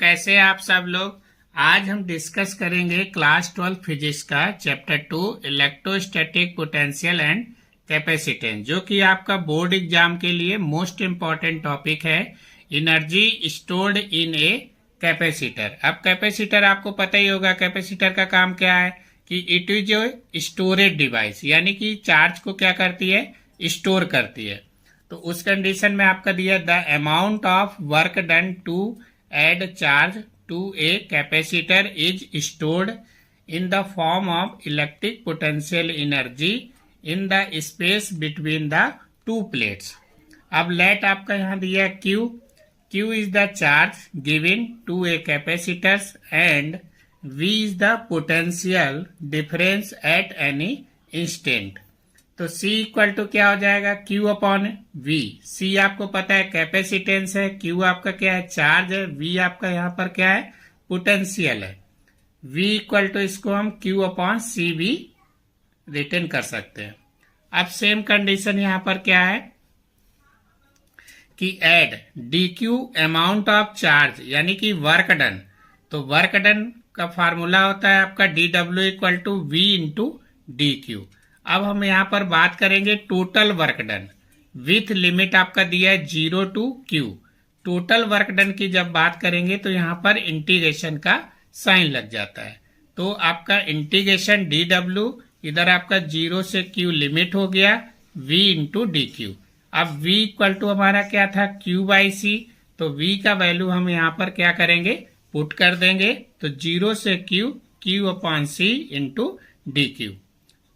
कैसे आप सब लोग। आज हम डिस्कस करेंगे क्लास 12 फिजिक्स का chapter 2 electrostatic potential and capacitance, जो कि आपका बोर्ड एग्जाम के लिए मोस्ट इम्पॉर्टेंट टॉपिक है। Energy stored in a capacitor. अब कैपेसिटर आपको पता ही होगा, कैपेसिटर का काम क्या है कि it is a storage device, यानी कि चार्ज को क्या करती है, स्टोर करती है। तो उस कंडीशन में आपका दिया the amount of work done to add charge to a capacitor is stored in the form of electric potential energy in the space between the two plates. अब लेट आपका यहाँ दिया Q is the charge given to a capacitors and V is the potential difference at any instant. तो C equal to क्या हो जाएगा, Q upon V। C आपको पता है कैपेसिटेंस है, Q आपका क्या है, चार्ज है, V आपका यहाँ पर क्या है, पोटेंशियल है। V इक्वल टू इसको हम Q अपॉन C भी रिटर्न कर सकते हैं। अब सेम कंडीशन यहाँ पर क्या है कि add dq amount of charge, यानी कि वर्क डन। तो वर्क डन का फार्मूला होता है आपका dw equal to V into dq। अब हम यहाँ पर बात करेंगे total work done with limit आपका दिया है 0 to Q। Total work done की जब बात करेंगे तो यहाँ पर इंटीग्रेशन का साइन लग जाता है। तो आपका इंटीग्रेशन dw इधर आपका 0 से Q लिमिट हो गया V इंटू dq। अब V इक्वल टू हमारा क्या था, Q बाई C। तो V का वैल्यू हम यहाँ पर क्या करेंगे, पुट कर देंगे। तो 0 से Q upon C into dq।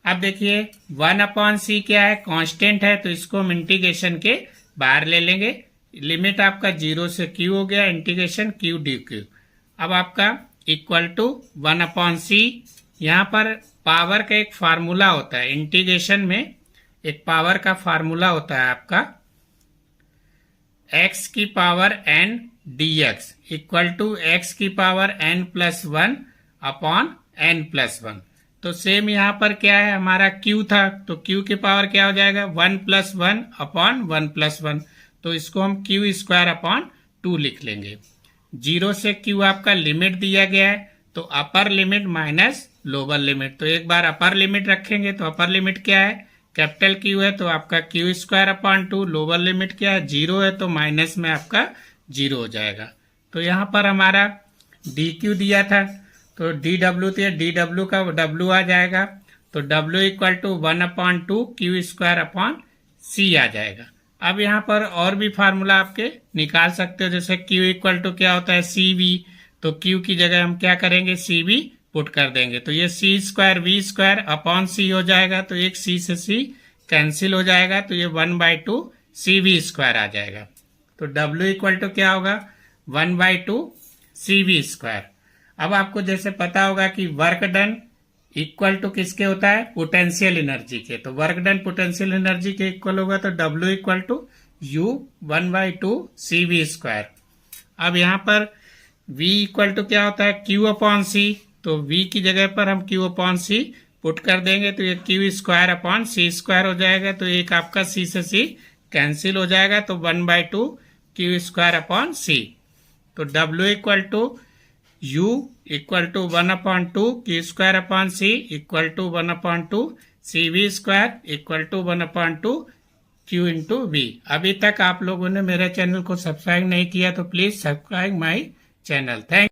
अब देखिए 1 अपॉन C क्या है, कांस्टेंट है, तो इसको हम इंटीग्रेशन के बाहर ले लेंगे। लिमिट आपका 0 से Q हो गया, इंटीग्रेशन Q dq। अब आपका इक्वल टू 1 अपॉन C। यहाँ पर पावर का एक फार्मूला होता है, इंटीग्रेशन में एक पावर का फार्मूला होता है आपका x की power n dx equal to x की power n plus 1 upon n plus 1। तो सेम यहाँ पर क्या है, हमारा Q था, तो Q की पावर क्या हो जाएगा, 1 प्लस 1 अपॉन 1 प्लस 1। तो इसको हम Q स्क्वायर अपॉन 2 लिख लेंगे। 0 से Q आपका लिमिट दिया गया है, तो upper limit minus lower limit. तो एक बार अपर लिमिट रखेंगे, तो अपर लिमिट क्या है, कैपिटल Q है, तो आपका Q square upon 2। Lower limit क्या है, 0 है, तो माइनस में आपका 0 हो जाएगा। तो यहाँ पर हमारा dq दिया था, तो dw दिया, dw का w आ जाएगा। तो w equal to 1 upon 2 Q square upon C आ जाएगा। अब यहाँ पर और भी फार्मूला आपके निकाल सकते हो, जैसे Q इक्वल टू क्या होता है, CV। तो Q की जगह हम क्या करेंगे, CV पुट कर देंगे। तो ये C square V square upon C हो जाएगा, तो एक C से C कैंसिल हो जाएगा, तो ये 1/2 CV स्क्वायर आ जाएगा। तो W इक्वल टू क्या होगा, 1/2 CV स्क्वायर। अब आपको जैसे पता होगा कि वर्क डन इक्वल टू किसके होता है, पोटेंशियल एनर्जी के। तो वर्क डन पोटेंशियल एनर्जी के इक्वल होगा, तो W equal to U 1/2 CV square. अब यहाँ पर V इक्वल टू क्या होता है, Q अपॉन C। तो V की जगह पर हम Q अपॉन C पुट कर देंगे, तो ये Q square upon C square हो जाएगा। तो एक आपका C से C कैंसिल हो जाएगा, तो 1/2 Q स्क्वायर अपॉन C। तो W equal to U equal to 1/2 Q square upon C equal to 1/2 CV square equal to 1/2 Q into V। अभी तक आप लोगों ने मेरे चैनल को सब्सक्राइब नहीं किया तो please subscribe my channel. Thank